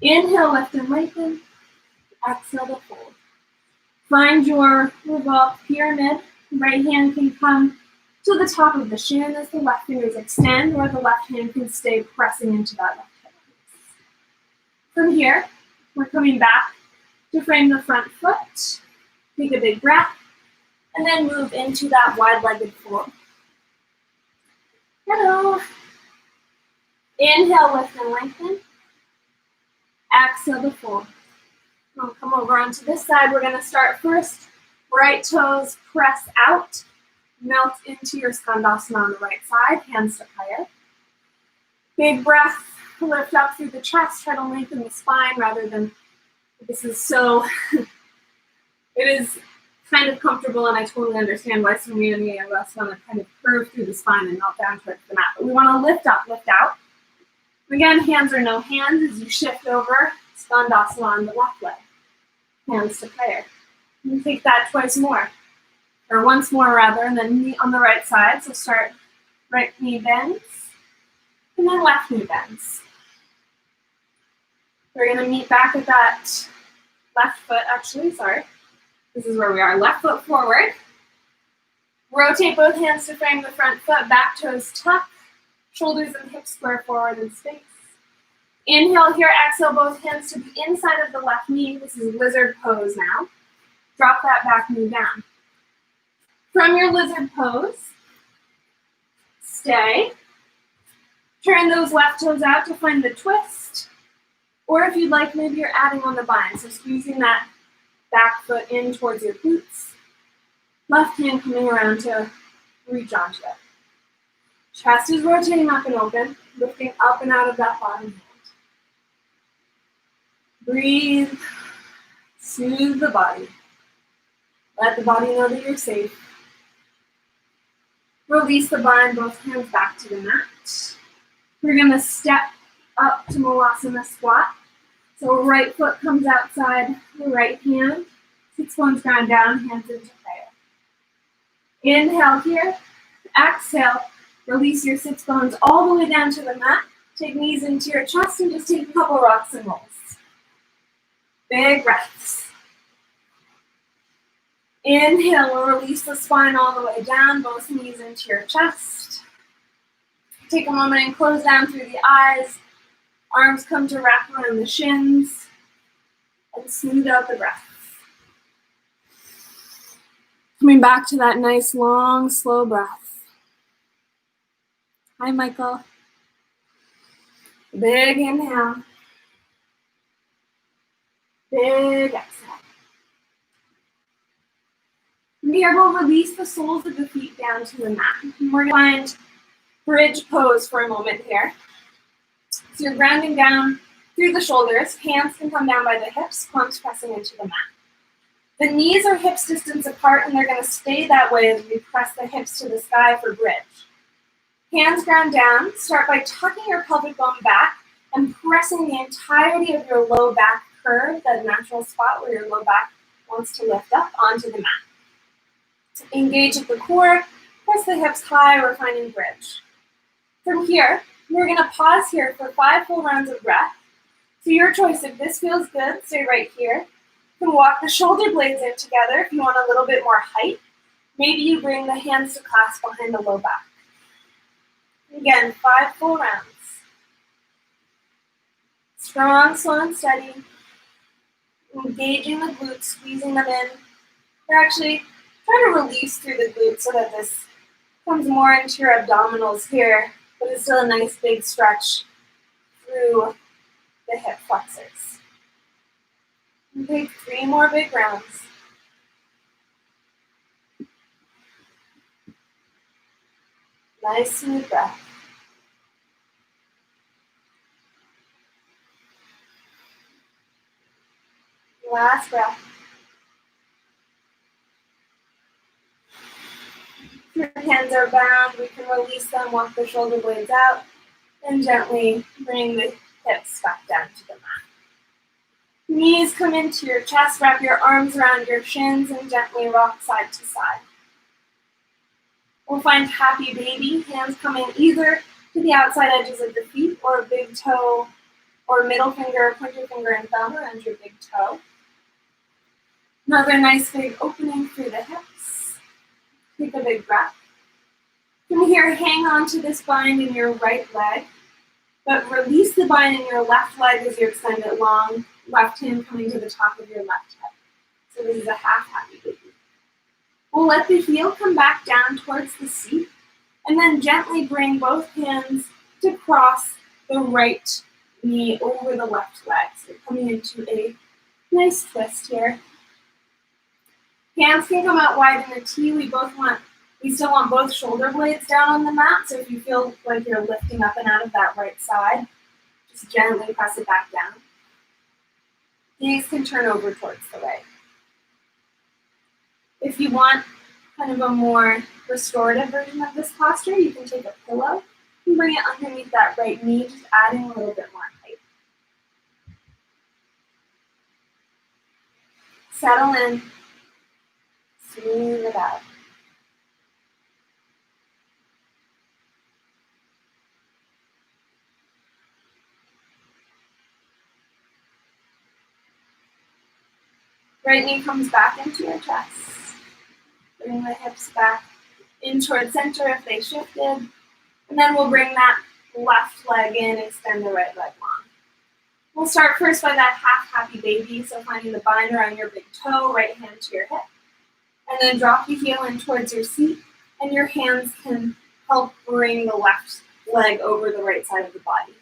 Inhale, lift and lengthen. Exhale to fold. Find your revolved pyramid. Right hand can come to the top of the shin as the left fingers extend, or the left hand can stay pressing into that left hip. From here, we're coming back to frame the front foot. Take a big breath, and then move into that wide-legged fold. Hello. Inhale, lift and lengthen. Exhale to fold. We'll come over onto this side. We're going to start first. Right toes press out. Melt into your skandasana on the right side. Hands to prayer. Big breath. Lift up through the chest. Try to lengthen the spine rather than, this is so, it is kind of comfortable, and I totally understand why so many of us want to kind of curve through the spine and melt down towards the mat. But we want to lift up, lift out. Again, hands or no hands as you shift over. Skandasana on the left leg. Hands to prayer. You take that twice more, or once more rather, and then knee on the right side. So start right knee bends, and then left knee bends. We're going to meet back at that left foot, actually, sorry. This is where we are. Left foot forward. Rotate both hands to frame the front foot, back toes tuck, shoulders and hips square forward in space. Inhale here, exhale both hands to the inside of the left knee. This is lizard pose now. Drop that back knee down. From your lizard pose, stay. Turn those left toes out to find the twist. Or if you'd like, maybe you're adding on the bind. So squeezing that back foot in towards your glutes. Left hand coming around to reach onto it. Chest is rotating up and open, lifting up and out of that bottom hand. Breathe. Soothe the body. Let the body know that you're safe. Release the bind, both hands back to the mat. We're going to step up to malasana squat. So right foot comes outside the right hand. Sits bones ground down, hands into prayer. Inhale here. Exhale. Release your sits bones all the way down to the mat. Take knees into your chest and just take a couple rocks and rolls. Big breaths. Inhale, we'll release the spine all the way down, both knees into your chest. Take a moment and close down through the eyes. Arms come to wrap around the shins. And smooth out the breath. Coming back to that nice, long, slow breath. Hi, Michael. Big inhale. Big exhale. From here, we'll release the soles of the feet down to the mat. And we're going to find bridge pose for a moment here. So you're grounding down through the shoulders. Hands can come down by the hips, palms pressing into the mat. The knees are hips distance apart, and they're going to stay that way as we press the hips to the sky for bridge. Hands ground down. Start by tucking your pelvic bone back and pressing the entirety of your low back curve, that natural spot where your low back wants to lift up, onto the mat. Engage at the core, press the hips high, we're finding bridge. From here, we're going to pause here for 5 full rounds of breath. So your choice, if this feels good, stay right here. You can walk the shoulder blades in together if you want a little bit more height. Maybe you bring the hands to clasp behind the low back. Again, 5 full rounds. Strong, slow, and steady. Engaging the glutes, squeezing them in. We're actually trying to release through the glutes so that this comes more into your abdominals here, but it's still a nice big stretch through the hip flexors. And take 3 more big rounds. Nice smooth breath. Last breath. If your hands are bound, we can release them, walk the shoulder blades out, and gently bring the hips back down to the mat. Knees come into your chest, wrap your arms around your shins, and gently rock side to side. We'll find happy baby, hands coming either to the outside edges of the feet or big toe or middle finger, pointer finger, and thumb around your big toe. Another nice big opening through the hips. Take a big breath. From here, hang on to this bind in your right leg, but release the bind in your left leg as you extend it long, left hand coming to the top of your left hip. So this is a half happy baby. We'll let the heel come back down towards the seat, and then gently bring both hands to cross the right knee over the left leg. So you're coming into a nice twist here. Hands can come out wide in a T. We still want both shoulder blades down on the mat, so if you feel like you're lifting up and out of that right side, just gently press it back down. Knees can turn over towards the right. If you want kind of a more restorative version of this posture, you can take a pillow and bring it underneath that right knee, just adding a little bit more height. Settle in, smooth it out. Right knee comes back into your chest. Bring the hips back in towards center if they shifted. And then we'll bring that left leg in, extend the right leg long. We'll start first by that half happy baby, so finding the bind around your big toe, right hand to your hip. And then drop the heel in towards your seat, and your hands can help bring the left leg over the right side of the body.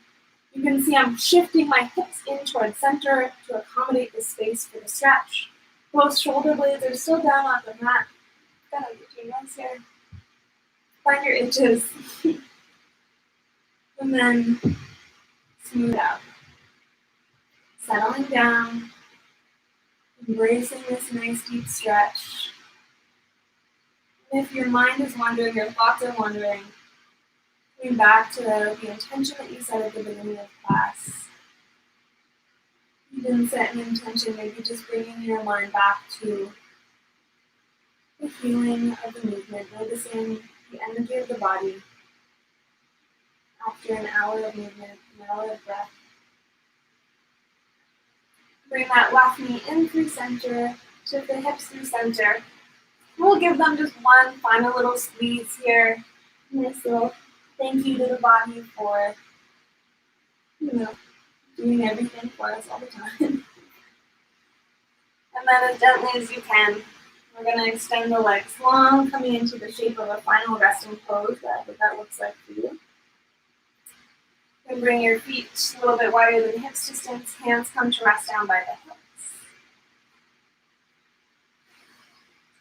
You can see I'm shifting my hips in towards center to accommodate the space for the stretch. Both shoulder blades are still down on the mat. Gotta get your nose here. Find your inches. And then smooth out. Settling down. Embracing this nice deep stretch. And if your mind is wandering, your thoughts are wandering, coming back to the intention that you set at the beginning of class. You didn't set an intention, maybe just bringing your mind back to the feeling of the movement, noticing the energy of the body after an hour of movement, an hour of breath. Bring that left knee in through center, shift the hips through center. We'll give them just one final little squeeze here. Nice little thank you to the body for, doing everything for us all the time. And then as gently as you can, we're going to extend the legs long, coming into the shape of a final resting pose, what that looks like for you. You can bring your feet a little bit wider than hips distance. Hands come to rest down by the hips.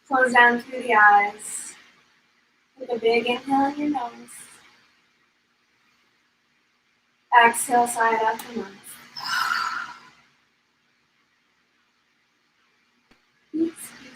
Close down through the eyes. Take a big inhale in your nose. Exhale, side out the mouth. Peace, peace.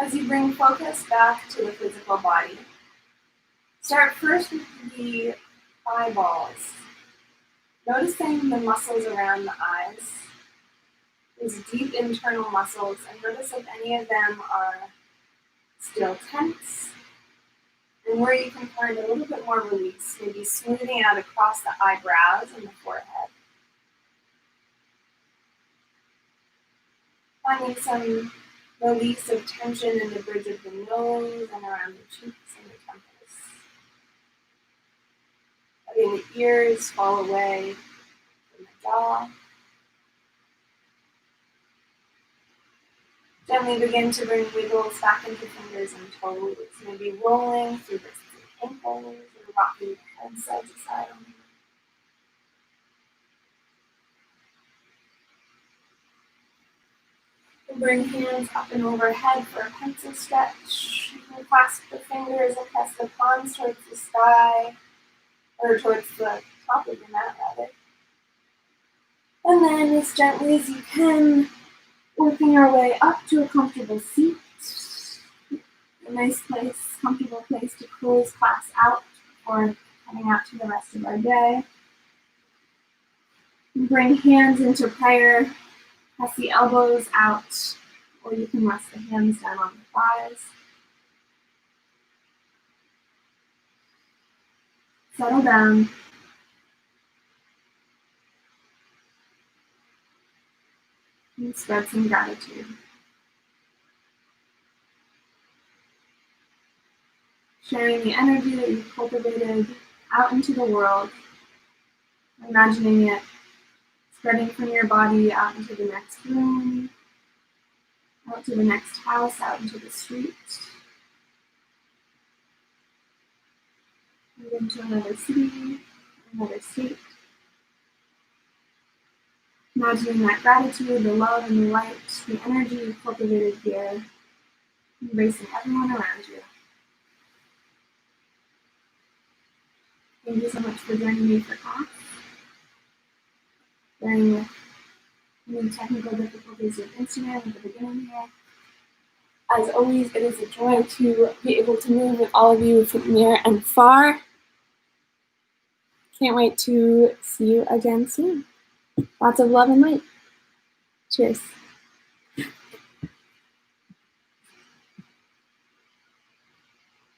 As you bring focus back to the physical body, start first with the eyeballs. Noticing the muscles around the eyes, these deep internal muscles, and notice if any of them are still tense, and where you can find a little bit more release, maybe smoothing out across the eyebrows and the forehead. Finding some release of tension in the bridge of the nose and around the cheeks and the temples. Letting the ears fall away from the jaw. Gently begin to bring wiggles back into fingers and toes, maybe rolling through wrists and ankles or rocking the head side to side. And bring hands up and overhead for a pencil stretch. You can clasp the fingers and press the palms towards the sky, or towards the top of your mat rather. And then as gently as you can, working our way up to a comfortable seat. A nice place, comfortable place to close class out before heading out to the rest of our day. And bring hands into prayer. Press the elbows out, or you can rest the hands down on the thighs. Settle down. And spread some gratitude. Sharing the energy that you've cultivated out into the world, imagining it spreading from your body out into the next room, out to the next house, out into the street, and into another city, another state. Imagining that gratitude, the love and the light, the energy you've cultivated here, embracing everyone around you. Thank you so much for joining me for class. Bearing with any technical difficulties with Instagram at the beginning here. As always, it is a joy to be able to move with all of you from near and far. Can't wait to see you again soon. Lots of love and light. Cheers.